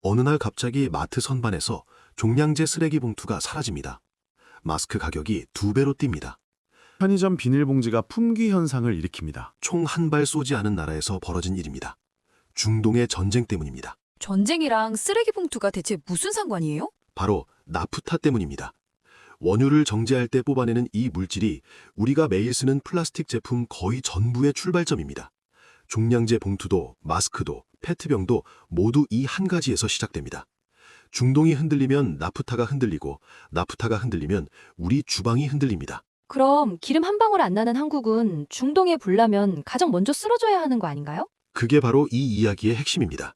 어느 날 갑자기 마트 선반에서 종량제 쓰레기 봉투가 사라집니다. 마스크 가격이 2배로 뜁니다. 편의점 비닐봉지가 품귀 현상을 일으킵니다. 총 한 발 쏘지 않은 나라에서 벌어진 일입니다. 중동의 전쟁 때문입니다. 전쟁이랑 쓰레기 봉투가 대체 무슨 상관이에요? 바로 나프타 때문입니다. 원유를 정제할 때 뽑아내는 이 물질이 우리가 매일 쓰는 플라스틱 제품 거의 전부의 출발점입니다. 종량제 봉투도 마스크도 페트병도 모두 이 한 가지에서 시작됩니다. 중동이 흔들리면 나프타가 흔들리고 나프타가 흔들리면 우리 주방이 흔들립니다. 그럼 기름 한 방울 안 나는 한국은 중동에 불나면 가장 먼저 쓰러져야 하는 거 아닌가요? 그게 바로 이 이야기의 핵심입니다.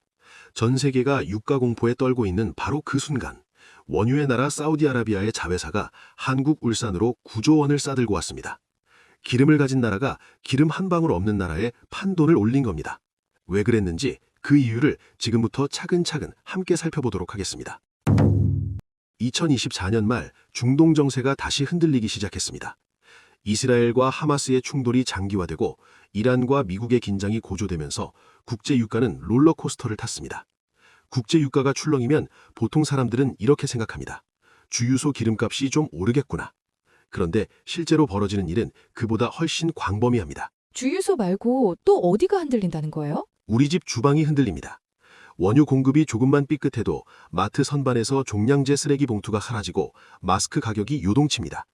전 세계가 유가 공포에 떨고 있는 바로 그 순간 원유의 나라 사우디아라비아의 자회사가 한국 울산으로 9조 원을 싸들고 왔습니다. 기름을 가진 나라가 기름 한 방울 없는 나라에 판돈을 올린 겁니다. 왜 그랬는지 그 이유를 지금부터 차근차근 함께 살펴보도록 하겠습니다. 2024년 말 중동 정세가 다시 흔들리기 시작했습니다. 이스라엘과 하마스의 충돌이 장기화되고 이란과 미국의 긴장이 고조되면서 국제 유가는 롤러코스터를 탔습니다. 국제 유가가 출렁이면 보통 사람들은 이렇게 생각합니다. 주유소 기름값이 좀 오르겠구나. 그런데 실제로 벌어지는 일은 그보다 훨씬 광범위합니다. 주유소 말고 또 어디가 흔들린다는 거예요? 우리 집 주방이 흔들립니다. 원유 공급이 조금만 삐끗해도 마트 선반에서 종량제 쓰레기 봉투가 사라지고 마스크 가격이 요동칩니다.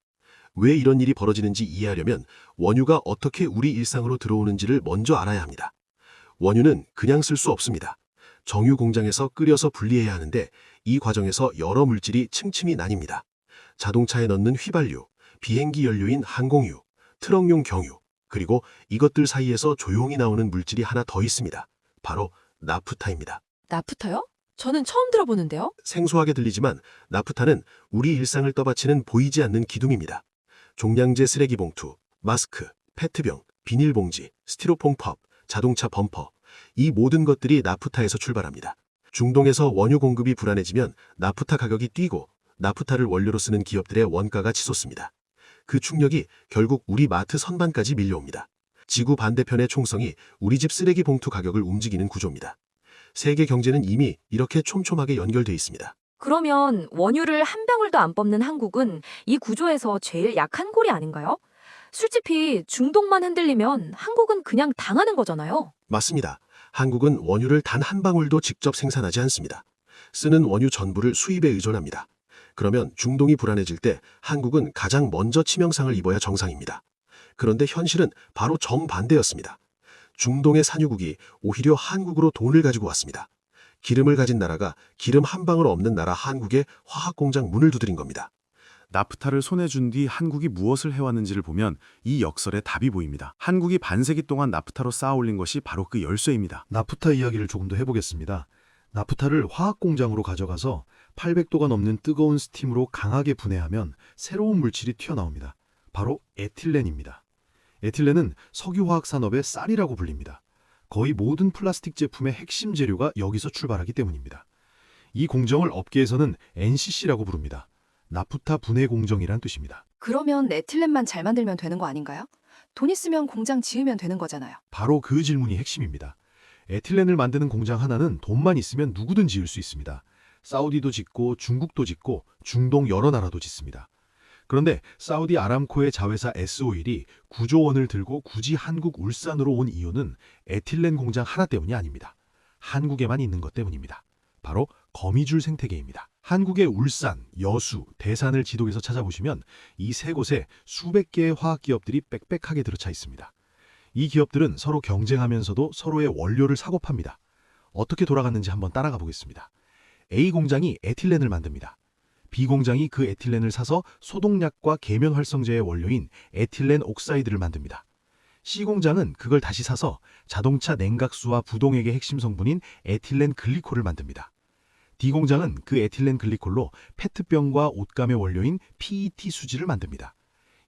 왜 이런 일이 벌어지는지 이해하려면 원유가 어떻게 우리 일상으로 들어오는지를 먼저 알아야 합니다. 원유는 그냥 쓸 수 없습니다. 정유 공장에서 끓여서 분리해야 하는데 이 과정에서 여러 물질이 층층이 나뉩니다. 자동차에 넣는 휘발유, 비행기 연료인 항공유, 트럭용 경유, 그리고 이것들 사이에서 조용히 나오는 물질이 하나 더 있습니다. 바로 나프타입니다. 나프타요? 저는 처음 들어보는데요. 생소하게 들리지만 나프타는 우리 일상을 떠받치는 보이지 않는 기둥입니다. 종량제 쓰레기 봉투, 마스크, 페트병, 비닐봉지, 스티로폼 컵, 자동차 범퍼, 이 모든 것들이 나프타에서 출발합니다. 중동에서 원유 공급이 불안해지면 나프타 가격이 뛰고 나프타를 원료로 쓰는 기업들의 원가가 치솟습니다. 그 충격이 결국 우리 마트 선반까지 밀려옵니다. 지구 반대편의 총성이 우리 집 쓰레기 봉투 가격을 움직이는 구조입니다. 세계 경제는 이미 이렇게 촘촘하게 연결돼 있습니다. 그러면 원유를 한 방울도 안 뽑는 한국은 이 구조에서 제일 약한 골이 아닌가요? 솔직히 중동만 흔들리면 한국은 그냥 당하는 거잖아요. 맞습니다. 한국은 원유를 단 한 방울도 직접 생산하지 않습니다. 쓰는 원유 전부를 수입에 의존합니다. 그러면 중동이 불안해질 때 한국은 가장 먼저 치명상을 입어야 정상입니다. 그런데 현실은 바로 정반대였습니다. 중동의 산유국이 오히려 한국으로 돈을 가지고 왔습니다. 기름을 가진 나라가 기름 한 방울 없는 나라 한국에 화학공장 문을 두드린 겁니다. 나프타를 손에 준 뒤 한국이 무엇을 해왔는지를 보면 이 역설의 답이 보입니다. 한국이 반세기 동안 나프타로 쌓아올린 것이 바로 그 열쇠입니다. 나프타 이야기를 조금 더 해보겠습니다. 나프타를 화학공장으로 가져가서 800도가 넘는 뜨거운 스팀으로 강하게 분해하면 새로운 물질이 튀어나옵니다. 바로 에틸렌입니다. 에틸렌은 석유화학 산업의 쌀이라고 불립니다. 거의 모든 플라스틱 제품의 핵심 재료가 여기서 출발하기 때문입니다. 이 공정을 업계에서는 NCC라고 부릅니다. 나프타 분해 공정이란 뜻입니다. 그러면 에틸렌만 잘 만들면 되는 거 아닌가요? 돈 있으면 공장 지으면 되는 거잖아요. 바로 그 질문이 핵심입니다. 에틸렌을 만드는 공장 하나는 돈만 있으면 누구든 지을 수 있습니다. 사우디도 짓고 중국도 짓고 중동 여러 나라도 짓습니다. 그런데 사우디 아람코의 자회사 S-오일이 9조 원을 들고 굳이 한국 울산으로 온 이유는 에틸렌 공장 하나 때문이 아닙니다. 한국에만 있는 것 때문입니다. 바로 거미줄 생태계입니다. 한국의 울산, 여수, 대산을 지도에서 찾아보시면 이 세 곳에 수백 개의 화학기업들이 빽빽하게 들어차 있습니다. 이 기업들은 서로 경쟁하면서도 서로의 원료를 사고 팝니다. 어떻게 돌아갔는지 한번 따라가 보겠습니다. A 공장이 에틸렌을 만듭니다. B 공장이 그 에틸렌을 사서 소독약과 계면활성제의 원료인 에틸렌 옥사이드를 만듭니다. C 공장은 그걸 다시 사서 자동차 냉각수와 부동액의 핵심 성분인 에틸렌 글리콜을 만듭니다. D 공장은 그 에틸렌 글리콜로 페트병과 옷감의 원료인 PET 수지를 만듭니다.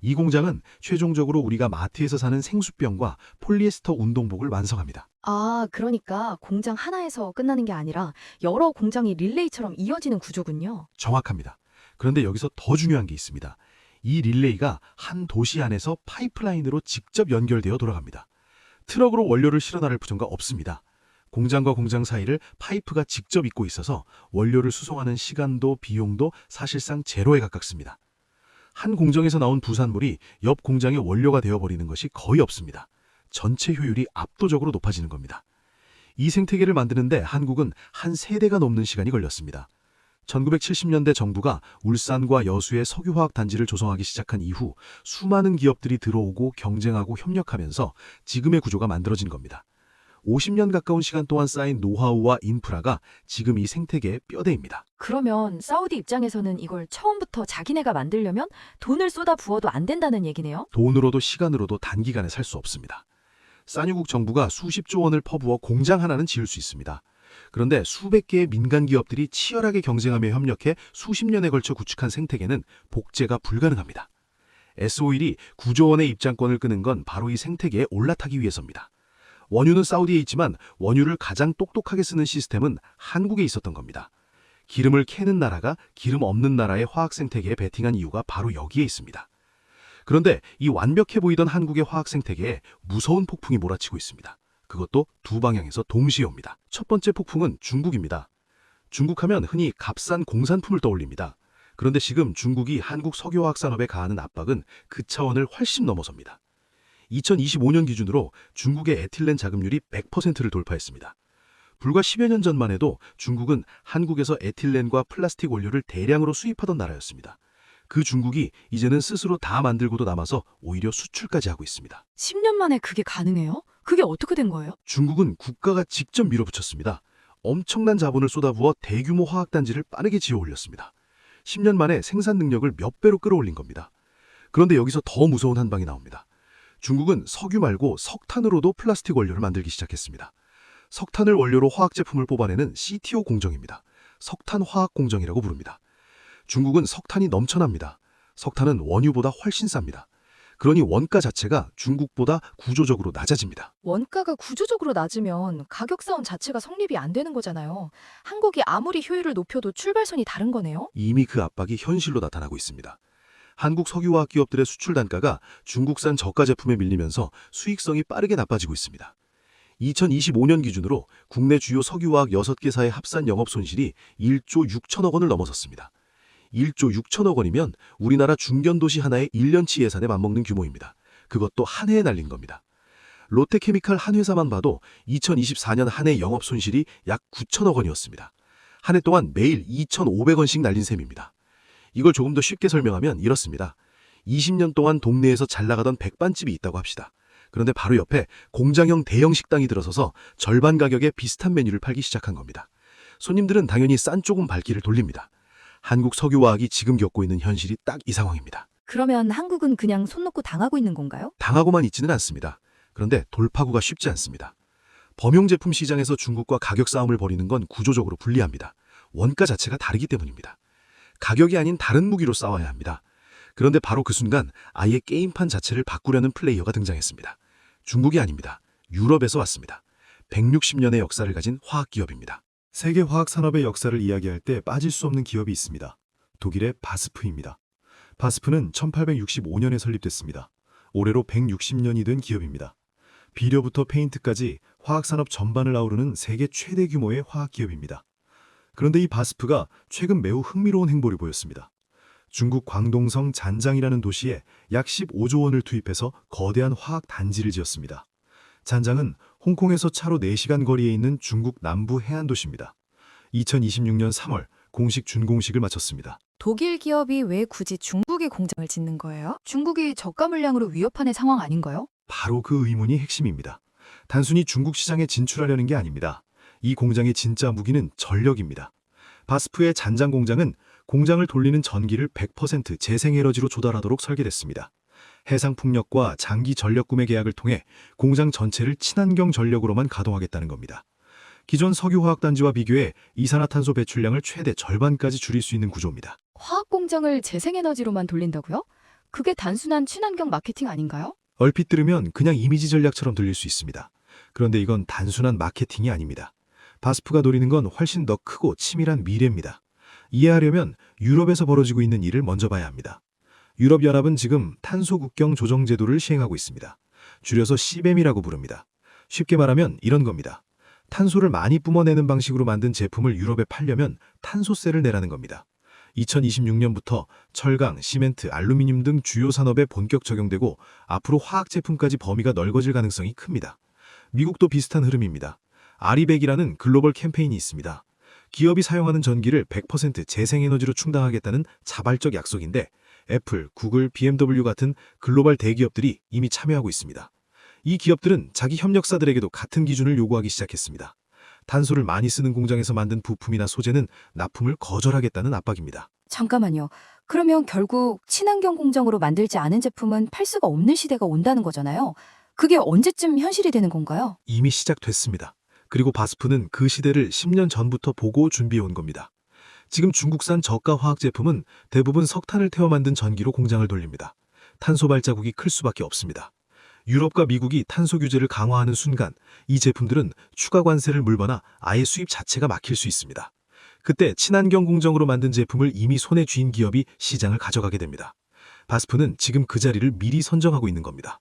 이 공장은 최종적으로 우리가 마트에서 사는 생수병과 폴리에스터 운동복을 완성합니다. 아, 그러니까 공장 하나에서 끝나는 게 아니라 여러 공장이 릴레이처럼 이어지는 구조군요. 정확합니다. 그런데 여기서 더 중요한 게 있습니다. 이 릴레이가 한 도시 안에서 파이프라인으로 직접 연결되어 돌아갑니다. 트럭으로 원료를 실어 나를 부정가 없습니다. 공장과 공장 사이를 파이프가 직접 잇고 있어서 원료를 수송하는 시간도 비용도 사실상 제로에 가깝습니다. 한 공정에서 나온 부산물이 옆 공장의 원료가 되어버리는 것이 거의 없습니다. 전체 효율이 압도적으로 높아지는 겁니다. 이 생태계를 만드는데 한국은 한 세대가 넘는 시간이 걸렸습니다. 1970년대 정부가 울산과 여수에 석유화학단지를 조성하기 시작한 이후 수많은 기업들이 들어오고 경쟁하고 협력하면서 지금의 구조가 만들어진 겁니다. 50년 가까운 시간 동안 쌓인 노하우와 인프라가 지금 이 생태계의 뼈대입니다. 그러면 사우디 입장에서는 이걸 처음부터 자기네가 만들려면 돈을 쏟아 부어도 안 된다는 얘기네요? 돈으로도 시간으로도 단기간에 살 수 없습니다. 산유국 정부가 수십조 원을 퍼부어 공장 하나는 지을 수 있습니다. 그런데 수백 개의 민간 기업들이 치열하게 경쟁하며 협력해 수십 년에 걸쳐 구축한 생태계는 복제가 불가능합니다. S-오일이 9조 원의 입장권을 끄는 건 바로 이 생태계에 올라타기 위해서입니다. 원유는 사우디에 있지만 원유를 가장 똑똑하게 쓰는 시스템은 한국에 있었던 겁니다. 기름을 캐는 나라가 기름 없는 나라의 화학 생태계에 베팅한 이유가 바로 여기에 있습니다. 그런데 이 완벽해 보이던 한국의 화학 생태계에 무서운 폭풍이 몰아치고 있습니다. 그것도 두 방향에서 동시에 옵니다. 첫 번째 폭풍은 중국입니다. 중국하면 흔히 값싼 공산품을 떠올립니다. 그런데 지금 중국이 한국 석유화학 산업에 가하는 압박은 그 차원을 훨씬 넘어섭니다. 2025년 기준으로 중국의 에틸렌 자급률이 100%를 돌파했습니다. 불과 10여 년 전만 해도 중국은 한국에서 에틸렌과 플라스틱 원료를 대량으로 수입하던 나라였습니다. 그 중국이 이제는 스스로 다 만들고도 남아서 오히려 수출까지 하고 있습니다. 10년 만에 그게 가능해요? 그게 어떻게 된 거예요? 중국은 국가가 직접 밀어붙였습니다. 엄청난 자본을 쏟아부어 대규모 화학단지를 빠르게 지어 올렸습니다. 10년 만에 생산 능력을 몇 배로 끌어올린 겁니다. 그런데 여기서 더 무서운 한 방이 나옵니다. 중국은 석유 말고 석탄으로도 플라스틱 원료를 만들기 시작했습니다. 석탄을 원료로 화학 제품을 뽑아내는 CTO 공정입니다. 석탄 화학 공정이라고 부릅니다. 중국은 석탄이 넘쳐납니다. 석탄은 원유보다 훨씬 쌉니다. 그러니 원가 자체가 중국보다 구조적으로 낮아집니다. 원가가 구조적으로 낮으면 가격 싸움 자체가 성립이 안 되는 거잖아요. 한국이 아무리 효율을 높여도 출발선이 다른 거네요. 이미 그 압박이 현실로 나타나고 있습니다. 한국 석유화학 기업들의 수출 단가가 중국산 저가 제품에 밀리면서 수익성이 빠르게 나빠지고 있습니다. 2025년 기준으로 국내 주요 석유화학 6개사의 합산 영업 손실이 1조 6천억 원을 넘어섰습니다. 1조 6천억 원이면 우리나라 중견도시 하나의 1년치 예산에 맞먹는 규모입니다. 그것도 한 해에 날린 겁니다. 롯데케미칼 한 회사만 봐도 2024년 한 해 영업 손실이 약 9천억 원이었습니다. 한 해 동안 매일 2,500원씩 날린 셈입니다. 이걸 조금 더 쉽게 설명하면 이렇습니다. 20년 동안 동네에서 잘 나가던 백반집이 있다고 합시다. 그런데 바로 옆에 공장형 대형 식당이 들어서서 절반 가격에 비슷한 메뉴를 팔기 시작한 겁니다. 손님들은 당연히 싼 쪽은 발길을 돌립니다. 한국 석유화학이 지금 겪고 있는 현실이 딱 이 상황입니다. 그러면 한국은 그냥 손 놓고 당하고 있는 건가요? 당하고만 있지는 않습니다. 그런데 돌파구가 쉽지 않습니다. 범용 제품 시장에서 중국과 가격 싸움을 벌이는 건 구조적으로 불리합니다. 원가 자체가 다르기 때문입니다. 가격이 아닌 다른 무기로 싸워야 합니다. 그런데 바로 그 순간 아예 게임판 자체를 바꾸려는 플레이어가 등장했습니다. 중국이 아닙니다. 유럽에서 왔습니다. 160년의 역사를 가진 화학기업입니다. 세계 화학산업의 역사를 이야기할 때 빠질 수 없는 기업이 있습니다. 독일의 바스프입니다. 바스프는 1865년에 설립됐습니다. 올해로 160년이 된 기업입니다. 비료부터 페인트까지 화학산업 전반을 아우르는 세계 최대 규모의 화학기업입니다. 그런데 이 바스프가 최근 매우 흥미로운 행보를 보였습니다. 중국 광동성 잔장이라는 도시에 약 15조 원을 투입해서 거대한 화학단지를 지었습니다. 잔장은 홍콩에서 차로 4시간 거리에 있는 중국 남부 해안 도시입니다. 2026년 3월 공식 준공식을 마쳤습니다. 독일 기업이 왜 굳이 중국에 공장을 짓는 거예요? 중국이 저가 물량으로 위협하는 상황 아닌가요? 바로 그 의문이 핵심입니다. 단순히 중국 시장에 진출하려는 게 아닙니다. 이 공장의 진짜 무기는 전력입니다. 바스프의 잔장 공장은 공장을 돌리는 전기를 100% 재생에너지로 조달하도록 설계됐습니다. 해상풍력과 장기 전력 구매 계약을 통해 공장 전체를 친환경 전력으로만 가동하겠다는 겁니다. 기존 석유화학단지와 비교해 이산화탄소 배출량을 최대 절반까지 줄일 수 있는 구조입니다. 화학 공장을 재생에너지로만 돌린다고요? 그게 단순한 친환경 마케팅 아닌가요? 얼핏 들으면 그냥 이미지 전략처럼 들릴 수 있습니다. 그런데 이건 단순한 마케팅이 아닙니다. 바스프가 노리는 건 훨씬 더 크고 치밀한 미래입니다. 이해하려면 유럽에서 벌어지고 있는 일을 먼저 봐야 합니다. 유럽연합은 지금 탄소 국경 조정 제도를 시행하고 있습니다. 줄여서 CBAM이라고 부릅니다. 쉽게 말하면 이런 겁니다. 탄소를 많이 뿜어내는 방식으로 만든 제품을 유럽에 팔려면 탄소세를 내라는 겁니다. 2026년부터 철강, 시멘트, 알루미늄 등 주요 산업에 본격 적용되고 앞으로 화학 제품까지 범위가 넓어질 가능성이 큽니다. 미국도 비슷한 흐름입니다. 아리백이라는 글로벌 캠페인이 있습니다. 기업이 사용하는 전기를 100% 재생에너지로 충당하겠다는 자발적 약속인데 애플, 구글, BMW 같은 글로벌 대기업들이 이미 참여하고 있습니다. 이 기업들은 자기 협력사들에게도 같은 기준을 요구하기 시작했습니다. 탄소를 많이 쓰는 공장에서 만든 부품이나 소재는 납품을 거절하겠다는 압박입니다. 잠깐만요. 그러면 결국 친환경 공정으로 만들지 않은 제품은 팔 수가 없는 시대가 온다는 거잖아요. 그게 언제쯤 현실이 되는 건가요? 이미 시작됐습니다. 그리고 바스프는 그 시대를 10년 전부터 보고 준비해 온 겁니다. 지금 중국산 저가 화학 제품은 대부분 석탄을 태워 만든 전기로 공장을 돌립니다. 탄소 발자국이 클 수밖에 없습니다. 유럽과 미국이 탄소 규제를 강화하는 순간 이 제품들은 추가 관세를 물거나 아예 수입 자체가 막힐 수 있습니다. 그때 친환경 공정으로 만든 제품을 이미 손에 쥔 기업이 시장을 가져가게 됩니다. 바스프는 지금 그 자리를 미리 선정하고 있는 겁니다.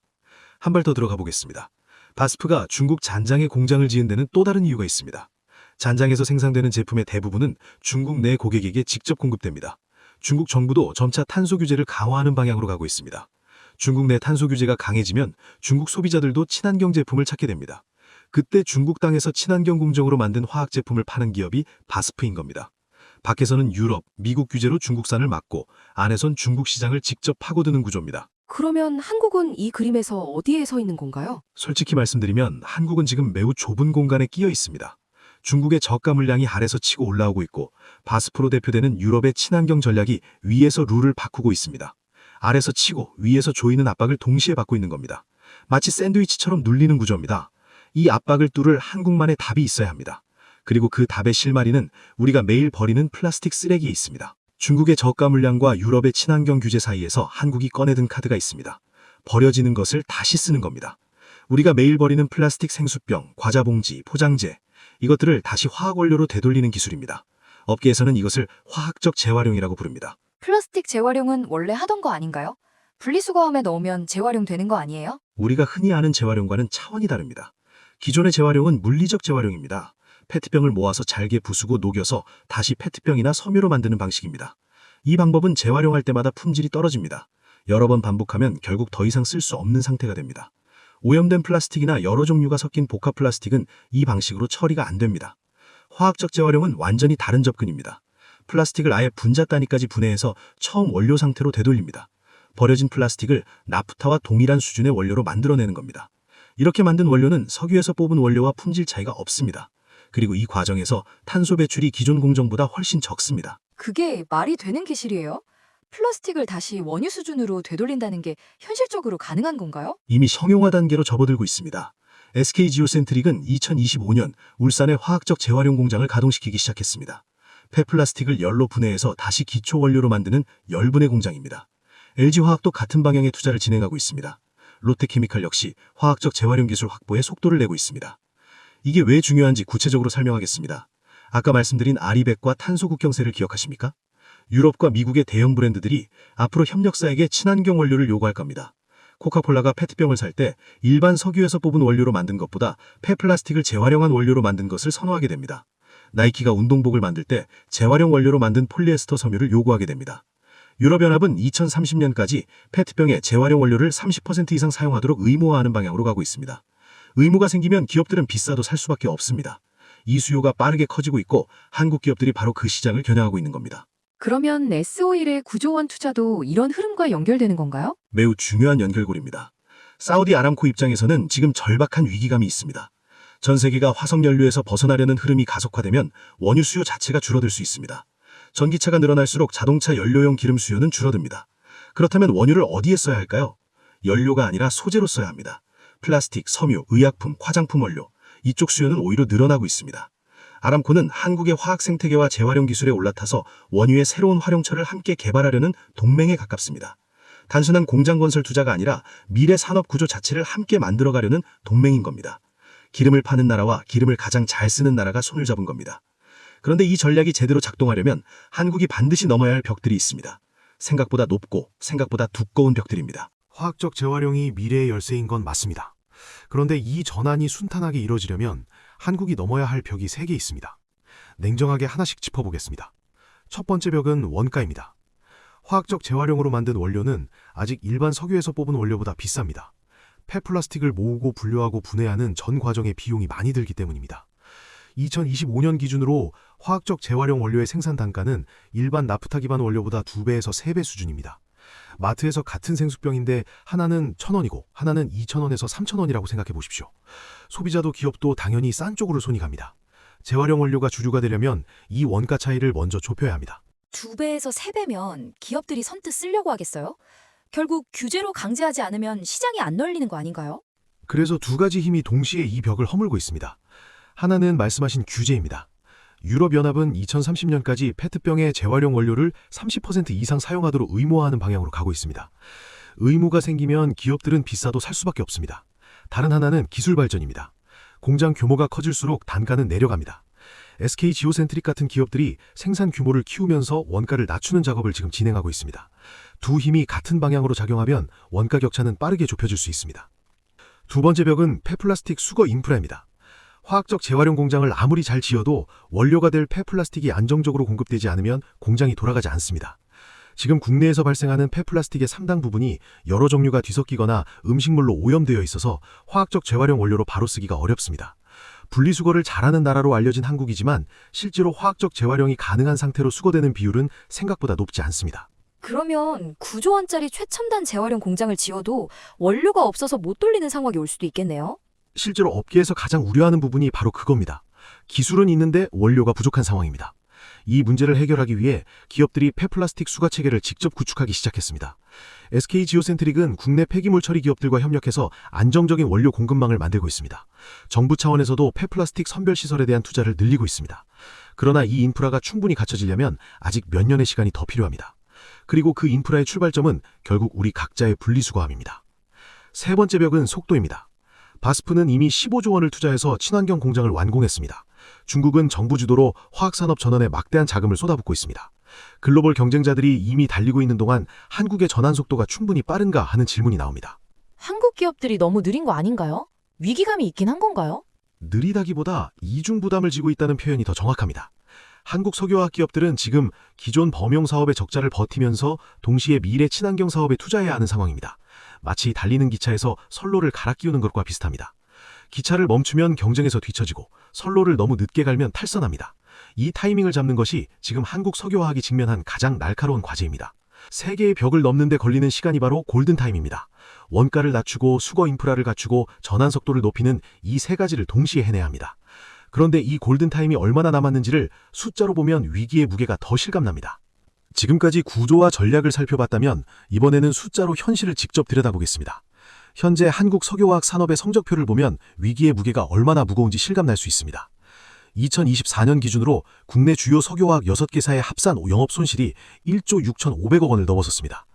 한 발 더 들어가 보겠습니다. 바스프가 중국 잔장에 공장을 지은 데는 또 다른 이유가 있습니다. 잔장에서 생산되는 제품의 대부분은 중국 내 고객에게 직접 공급됩니다. 중국 정부도 점차 탄소 규제를 강화하는 방향으로 가고 있습니다. 중국 내 탄소 규제가 강해지면 중국 소비자들도 친환경 제품을 찾게 됩니다. 그때 중국 땅에서 친환경 공정으로 만든 화학 제품을 파는 기업이 바스프인 겁니다. 밖에서는 유럽, 미국 규제로 중국산을 막고 안에선 중국 시장을 직접 파고드는 구조입니다. 그러면 한국은 이 그림에서 어디에 서 있는 건가요? 솔직히 말씀드리면 한국은 지금 매우 좁은 공간에 끼어 있습니다. 중국의 저가 물량이 아래서 치고 올라오고 있고 바스프로 대표되는 유럽의 친환경 전략이 위에서 룰을 바꾸고 있습니다. 아래서 치고 위에서 조이는 압박을 동시에 받고 있는 겁니다. 마치 샌드위치처럼 눌리는 구조입니다. 이 압박을 뚫을 한국만의 답이 있어야 합니다. 그리고 그 답의 실마리는 우리가 매일 버리는 플라스틱 쓰레기에 있습니다. 중국의 저가 물량과 유럽의 친환경 규제 사이에서 한국이 꺼내든 카드가 있습니다. 버려지는 것을 다시 쓰는 겁니다. 우리가 매일 버리는 플라스틱 생수병, 과자 봉지, 포장재 이것들을 다시 화학 원료로 되돌리는 기술입니다. 업계에서는 이것을 화학적 재활용이라고 부릅니다. 플라스틱 재활용은 원래 하던 거 아닌가요? 분리수거함에 넣으면 재활용되는 거 아니에요? 우리가 흔히 아는 재활용과는 차원이 다릅니다. 기존의 재활용은 물리적 재활용입니다. 페트병을 모아서 잘게 부수고 녹여서 다시 페트병이나 섬유로 만드는 방식입니다. 이 방법은 재활용할 때마다 품질이 떨어집니다. 여러 번 반복하면 결국 더 이상 쓸 수 없는 상태가 됩니다. 오염된 플라스틱이나 여러 종류가 섞인 복합 플라스틱은 이 방식으로 처리가 안 됩니다. 화학적 재활용은 완전히 다른 접근입니다. 플라스틱을 아예 분자 단위까지 분해해서 처음 원료 상태로 되돌립니다. 버려진 플라스틱을 나프타와 동일한 수준의 원료로 만들어내는 겁니다. 이렇게 만든 원료는 석유에서 뽑은 원료와 품질 차이가 없습니다. 그리고 이 과정에서 탄소 배출이 기존 공정보다 훨씬 적습니다. 그게 말이 되는 기술이에요? 플라스틱을 다시 원유 수준으로 되돌린다는 게 현실적으로 가능한 건가요? 이미 성용화 단계로 접어들고 있습니다. SK지오센트릭은 2025년 울산의 화학적 재활용 공장을 가동시키기 시작했습니다. 폐플라스틱을 열로 분해해서 다시 기초 원료로 만드는 열분해 공장입니다. LG화학도 같은 방향의 투자를 진행하고 있습니다. 롯데케미칼 역시 화학적 재활용 기술 확보에 속도를 내고 있습니다. 이게 왜 중요한지 구체적으로 설명하겠습니다. 아까 말씀드린 아리백과 탄소 국경세를 기억하십니까? 유럽과 미국의 대형 브랜드들이 앞으로 협력사에게 친환경 원료를 요구할 겁니다. 코카콜라가 페트병을 살 때 일반 석유에서 뽑은 원료로 만든 것보다 폐플라스틱을 재활용한 원료로 만든 것을 선호하게 됩니다. 나이키가 운동복을 만들 때 재활용 원료로 만든 폴리에스터 섬유를 요구하게 됩니다. 유럽연합은 2030년까지 페트병의 재활용 원료를 30% 이상 사용하도록 의무화하는 방향으로 가고 있습니다. 의무가 생기면 기업들은 비싸도 살 수밖에 없습니다. 이 수요가 빠르게 커지고 있고 한국 기업들이 바로 그 시장을 겨냥하고 있는 겁니다. 그러면 S오일의 9조 원 투자도 이런 흐름과 연결되는 건가요? 매우 중요한 연결고리입니다. 사우디 아람코 입장에서는 지금 절박한 위기감이 있습니다. 전 세계가 화석연료에서 벗어나려는 흐름이 가속화되면 원유 수요 자체가 줄어들 수 있습니다. 전기차가 늘어날수록 자동차 연료용 기름 수요는 줄어듭니다. 그렇다면 원유를 어디에 써야 할까요? 연료가 아니라 소재로 써야 합니다. 플라스틱, 섬유, 의약품, 화장품 원료 이쪽 수요는 오히려 늘어나고 있습니다. 아람코는 한국의 화학 생태계와 재활용 기술에 올라타서 원유의 새로운 활용처를 함께 개발하려는 동맹에 가깝습니다. 단순한 공장 건설 투자가 아니라 미래 산업 구조 자체를 함께 만들어가려는 동맹인 겁니다. 기름을 파는 나라와 기름을 가장 잘 쓰는 나라가 손을 잡은 겁니다. 그런데 이 전략이 제대로 작동하려면 한국이 반드시 넘어야 할 벽들이 있습니다. 생각보다 높고 생각보다 두꺼운 벽들입니다. 화학적 재활용이 미래의 열쇠인 건 맞습니다. 그런데 이 전환이 순탄하게 이뤄지려면 한국이 넘어야 할 벽이 3개 있습니다. 냉정하게 하나씩 짚어보겠습니다. 첫 번째 벽은 원가입니다. 화학적 재활용으로 만든 원료는 아직 일반 석유에서 뽑은 원료보다 비쌉니다. 폐플라스틱을 모으고 분류하고 분해하는 전 과정의 비용이 많이 들기 때문입니다. 2025년 기준으로 화학적 재활용 원료의 생산 단가는 일반 나프타 기반 원료보다 2배에서 3배 수준입니다. 마트에서 같은 생수병인데 하나는 1,000원이고 하나는 2,000원에서 3,000원이라고 생각해 보십시오. 소비자도 기업도 당연히 싼 쪽으로 손이 갑니다. 재활용 원료가 주류가 되려면 이 원가 차이를 먼저 좁혀야 합니다. 2배에서 3배면 기업들이 선뜻 쓰려고 하겠어요? 결국 규제로 강제하지 않으면 시장이 안 열리는 거 아닌가요? 그래서 두 가지 힘이 동시에 이 벽을 허물고 있습니다. 하나는 말씀하신 규제입니다. 유럽연합은 2030년까지 페트병의 재활용 원료를 30% 이상 사용하도록 의무화하는 방향으로 가고 있습니다. 의무가 생기면 기업들은 비싸도 살 수밖에 없습니다. 다른 하나는 기술 발전입니다. 공장 규모가 커질수록 단가는 내려갑니다. SK 지오센트릭 같은 기업들이 생산 규모를 키우면서 원가를 낮추는 작업을 지금 진행하고 있습니다. 두 힘이 같은 방향으로 작용하면 원가 격차는 빠르게 좁혀질 수 있습니다. 두 번째 벽은 폐플라스틱 수거 인프라입니다. 화학적 재활용 공장을 아무리 잘 지어도 원료가 될 폐플라스틱이 안정적으로 공급되지 않으면 공장이 돌아가지 않습니다. 지금 국내에서 발생하는 폐플라스틱의 상당 부분이 여러 종류가 뒤섞이거나 음식물로 오염되어 있어서 화학적 재활용 원료로 바로 쓰기가 어렵습니다. 분리수거를 잘하는 나라로 알려진 한국이지만 실제로 화학적 재활용이 가능한 상태로 수거되는 비율은 생각보다 높지 않습니다. 그러면 9조 원짜리 최첨단 재활용 공장을 지어도 원료가 없어서 못 돌리는 상황이 올 수도 있겠네요. 실제로 업계에서 가장 우려하는 부분이 바로 그겁니다. 기술은 있는데 원료가 부족한 상황입니다. 이 문제를 해결하기 위해 기업들이 폐플라스틱 수거 체계를 직접 구축하기 시작했습니다. SK 지오센트릭은 국내 폐기물 처리 기업들과 협력해서 안정적인 원료 공급망을 만들고 있습니다. 정부 차원에서도 폐플라스틱 선별 시설에 대한 투자를 늘리고 있습니다. 그러나 이 인프라가 충분히 갖춰지려면 아직 몇 년의 시간이 더 필요합니다. 그리고 그 인프라의 출발점은 결국 우리 각자의 분리수거함입니다. 세 번째 벽은 속도입니다. 바스프는 이미 15조 원을 투자해서 친환경 공장을 완공했습니다. 중국은 정부 주도로 화학산업 전환에 막대한 자금을 쏟아붓고 있습니다. 글로벌 경쟁자들이 이미 달리고 있는 동안 한국의 전환 속도가 충분히 빠른가 하는 질문이 나옵니다. 한국 기업들이 너무 느린 거 아닌가요? 위기감이 있긴 한 건가요? 느리다기보다 이중 부담을 지고 있다는 표현이 더 정확합니다. 한국 석유화학 기업들은 지금 기존 범용 사업의 적자를 버티면서 동시에 미래 친환경 사업에 투자해야 하는 상황입니다. 마치 달리는 기차에서 선로를 갈아 끼우는 것과 비슷합니다. 기차를 멈추면 경쟁에서 뒤처지고 선로를 너무 늦게 갈면 탈선합니다. 이 타이밍을 잡는 것이 지금 한국 석유화학이 직면한 가장 날카로운 과제입니다. 세 개의 벽을 넘는 데 걸리는 시간이 바로 골든타임입니다. 원가를 낮추고 수거 인프라를 갖추고 전환 속도를 높이는 이 세 가지를 동시에 해내야 합니다. 그런데 이 골든타임이 얼마나 남았는지를 숫자로 보면 위기의 무게가 더 실감납니다. 지금까지 구조와 전략을 살펴봤다면 이번에는 숫자로 현실을 직접 들여다보겠습니다. 현재 한국 석유화학 산업의 성적표를 보면 위기의 무게가 얼마나 무거운지 실감날 수 있습니다. 2024년 기준으로 국내 주요 석유화학 6개사의 합산 영업 손실이 1조 6,500억 원을 넘어섰습니다.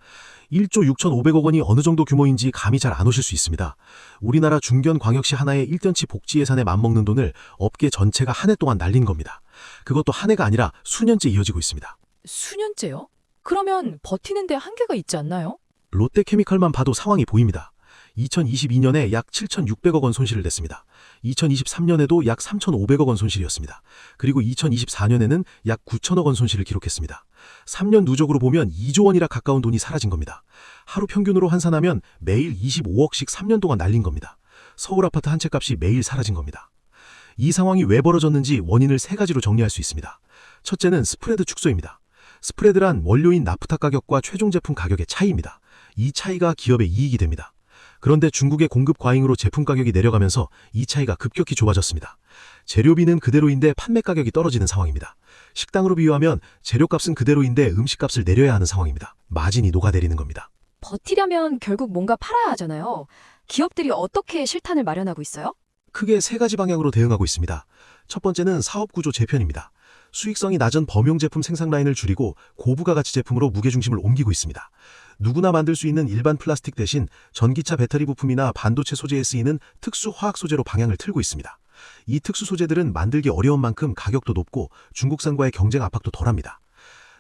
1조 6,500억 원이 어느 정도 규모인지 감이 잘 안 오실 수 있습니다. 우리나라 중견광역시 하나의 1년치 복지 예산에 맞먹는 돈을 업계 전체가 한 해 동안 날린 겁니다. 그것도 한 해가 아니라 수년째 이어지고 있습니다. 수년째요? 그러면 버티는데 한계가 있지 않나요? 롯데케미칼만 봐도 상황이 보입니다. 2022년에 약 7,600억 원 손실을 냈습니다. 2023년에도 약 3,500억 원 손실이었습니다. 그리고 2024년에는 약 9,000억 원 손실을 기록했습니다. 3년 누적으로 보면 2조 원이나 가까운 돈이 사라진 겁니다. 하루 평균으로 환산하면 매일 25억씩 3년 동안 날린 겁니다. 서울 아파트 한 채 값이 매일 사라진 겁니다. 이 상황이 왜 벌어졌는지 원인을 세 가지로 정리할 수 있습니다. 첫째는 스프레드 축소입니다. 스프레드란 원료인 나프타 가격과 최종 제품 가격의 차이입니다. 이 차이가 기업의 이익이 됩니다. 그런데 중국의 공급 과잉으로 제품 가격이 내려가면서 이 차이가 급격히 좁아졌습니다. 재료비는 그대로인데 판매 가격이 떨어지는 상황입니다. 식당으로 비유하면 재료값은 그대로인데 음식값을 내려야 하는 상황입니다. 마진이 녹아내리는 겁니다. 버티려면 결국 뭔가 팔아야 하잖아요. 기업들이 어떻게 실탄을 마련하고 있어요? 크게 세 가지 방향으로 대응하고 있습니다. 첫 번째는 사업구조 재편입니다. 수익성이 낮은 범용 제품 생산 라인을 줄이고 고부가 가치 제품으로 무게중심을 옮기고 있습니다. 누구나 만들 수 있는 일반 플라스틱 대신 전기차 배터리 부품이나 반도체 소재에 쓰이는 특수 화학 소재로 방향을 틀고 있습니다. 이 특수 소재들은 만들기 어려운 만큼 가격도 높고 중국산과의 경쟁 압박도 덜합니다.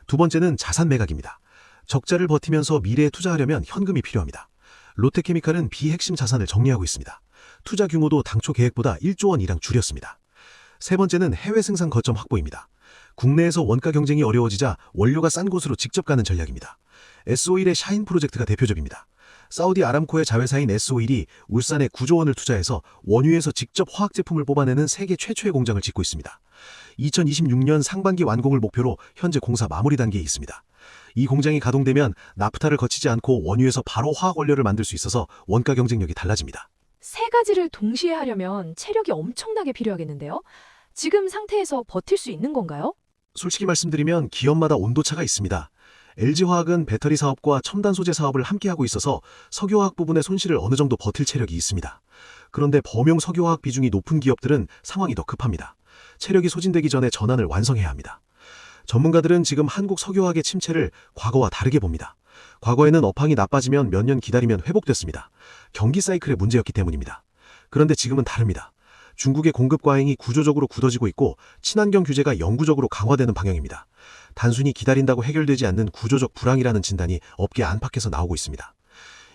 두 번째는 자산 매각입니다. 적자를 버티면서 미래에 투자하려면 현금이 필요합니다. 롯데케미칼은 비핵심 자산을 정리하고 있습니다. 투자 규모도 당초 계획보다 1조 원 이상 줄였습니다. 세 번째는 해외 생산 거점 확보입니다. 국내에서 원가 경쟁이 어려워지자 원료가 싼 곳으로 직접 가는 전략입니다. S-오일의 샤인 프로젝트가 대표적입니다. 사우디 아람코의 자회사인 S-오일이 울산에 9조 원을 투자해서 원유에서 직접 화학 제품을 뽑아내는 세계 최초의 공장을 짓고 있습니다. 2026년 상반기 완공을 목표로 현재 공사 마무리 단계에 있습니다. 이 공장이 가동되면 나프타를 거치지 않고 원유에서 바로 화학 원료를 만들 수 있어서 원가 경쟁력이 달라집니다. 세 가지를 동시에 하려면 체력이 엄청나게 필요하겠는데요. 지금 상태에서 버틸 수 있는 건가요? 솔직히 말씀드리면 기업마다 온도차가 있습니다. LG화학은 배터리 사업과 첨단 소재 사업을 함께하고 있어서 석유화학 부분의 손실을 어느 정도 버틸 체력이 있습니다. 그런데 범용 석유화학 비중이 높은 기업들은 상황이 더 급합니다. 체력이 소진되기 전에 전환을 완성해야 합니다. 전문가들은 지금 한국 석유화학의 침체를 과거와 다르게 봅니다. 과거에는 업황이 나빠지면 몇 년 기다리면 회복됐습니다. 경기 사이클의 문제였기 때문입니다. 그런데 지금은 다릅니다. 중국의 공급 과잉이 구조적으로 굳어지고 있고 친환경 규제가 영구적으로 강화되는 방향입니다. 단순히 기다린다고 해결되지 않는 구조적 불황이라는 진단이 업계 안팎에서 나오고 있습니다.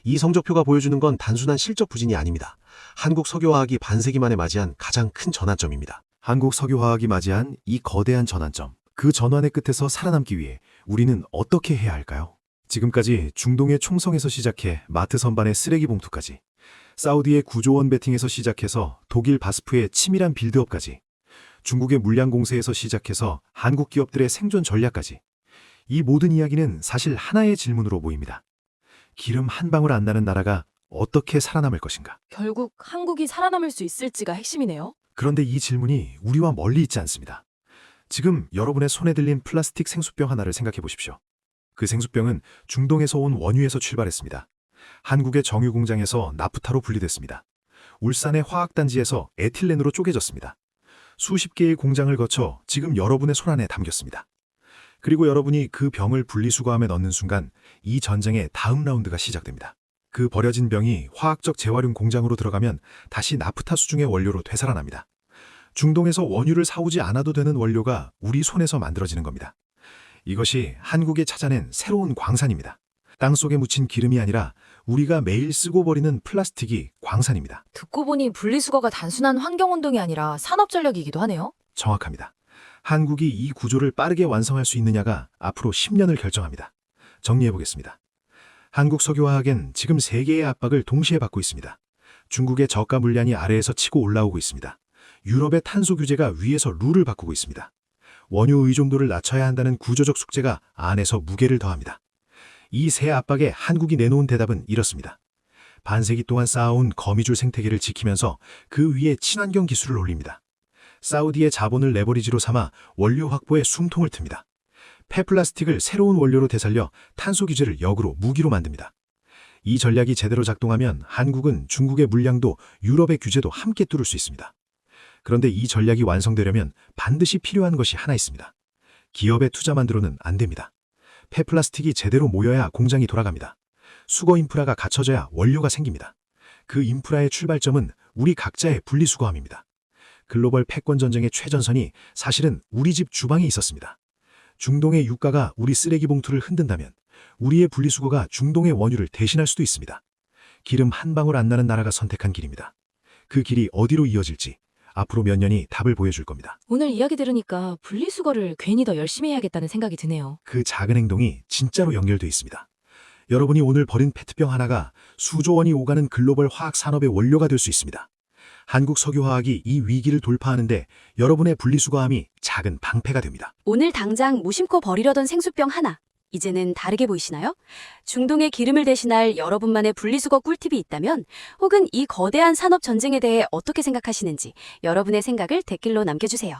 이 성적표가 보여주는 건 단순한 실적 부진이 아닙니다. 한국 석유화학이 반세기 만에 맞이한 가장 큰 전환점입니다. 한국 석유화학이 맞이한 이 거대한 전환점, 그 전환의 끝에서 살아남기 위해 우리는 어떻게 해야 할까요? 지금까지 중동의 총성에서 시작해 마트 선반의 쓰레기 봉투까지, 사우디의 9조 원 베팅에서 시작해서 독일 바스프의 치밀한 빌드업까지, 중국의 물량 공세에서 시작해서 한국 기업들의 생존 전략까지, 이 모든 이야기는 사실 하나의 질문으로 모입니다. 기름 한 방울 안 나는 나라가 어떻게 살아남을 것인가? 결국 한국이 살아남을 수 있을지가 핵심이네요. 그런데 이 질문이 우리와 멀리 있지 않습니다. 지금 여러분의 손에 들린 플라스틱 생수병 하나를 생각해 보십시오. 그 생수병은 중동에서 온 원유에서 출발했습니다. 한국의 정유 공장에서 나프타로 분리됐습니다. 울산의 화학단지에서 에틸렌으로 쪼개졌습니다. 수십 개의 공장을 거쳐 지금 여러분의 손안에 담겼습니다. 그리고 여러분이 그 병을 분리수거함에 넣는 순간 이 전쟁의 다음 라운드가 시작됩니다. 그 버려진 병이 화학적 재활용 공장으로 들어가면 다시 나프타 수중의 원료로 되살아납니다. 중동에서 원유를 사오지 않아도 되는 원료가 우리 손에서 만들어지는 겁니다. 이것이 한국에 찾아낸 새로운 광산입니다. 땅속에 묻힌 기름이 아니라 우리가 매일 쓰고 버리는 플라스틱이 광산입니다. 듣고 보니 분리수거가 단순한 환경운동이 아니라 산업전략이기도 하네요. 정확합니다. 한국이 이 구조를 빠르게 완성할 수 있느냐가 앞으로 10년을 결정합니다. 정리해보겠습니다. 한국 석유화학은 지금 세 개의 압박을 동시에 받고 있습니다. 중국의 저가 물량이 아래에서 치고 올라오고 있습니다. 유럽의 탄소 규제가 위에서 룰을 바꾸고 있습니다. 원유 의존도를 낮춰야 한다는 구조적 숙제가 안에서 무게를 더합니다. 이 세 압박에 한국이 내놓은 대답은 이렇습니다. 반세기 동안 쌓아온 거미줄 생태계를 지키면서 그 위에 친환경 기술을 올립니다. 사우디의 자본을 레버리지로 삼아 원료 확보에 숨통을 틉니다. 폐플라스틱을 새로운 원료로 되살려 탄소 규제를 역으로 무기로 만듭니다. 이 전략이 제대로 작동하면 한국은 중국의 물량도 유럽의 규제도 함께 뚫을 수 있습니다. 그런데 이 전략이 완성되려면 반드시 필요한 것이 하나 있습니다. 기업의 투자만으로는 안 됩니다. 폐플라스틱이 제대로 모여야 공장이 돌아갑니다. 수거 인프라가 갖춰져야 원료가 생깁니다. 그 인프라의 출발점은 우리 각자의 분리수거함입니다. 글로벌 패권 전쟁의 최전선이 사실은 우리 집 주방에 있었습니다. 중동의 유가가 우리 쓰레기 봉투를 흔든다면 우리의 분리수거가 중동의 원유를 대신할 수도 있습니다. 기름 한 방울 안 나는 나라가 선택한 길입니다. 그 길이 어디로 이어질지 앞으로 몇 년이 답을 보여줄 겁니다. 오늘 이야기 들으니까 분리수거를 괜히 더 열심히 해야겠다는 생각이 드네요. 그 작은 행동이 진짜로 연결돼 있습니다. 여러분이 오늘 버린 페트병 하나가 수조 원이 오가는 글로벌 화학 산업의 원료가 될 수 있습니다. 한국 석유화학이 이 위기를 돌파하는데 여러분의 분리수거함이 작은 방패가 됩니다. 오늘 당장 무심코 버리려던 생수병 하나, 이제는 다르게 보이시나요? 중동의 기름을 대신할 여러분만의 분리수거 꿀팁이 있다면, 혹은 이 거대한 산업 전쟁에 대해 어떻게 생각하시는지 여러분의 생각을 댓글로 남겨주세요.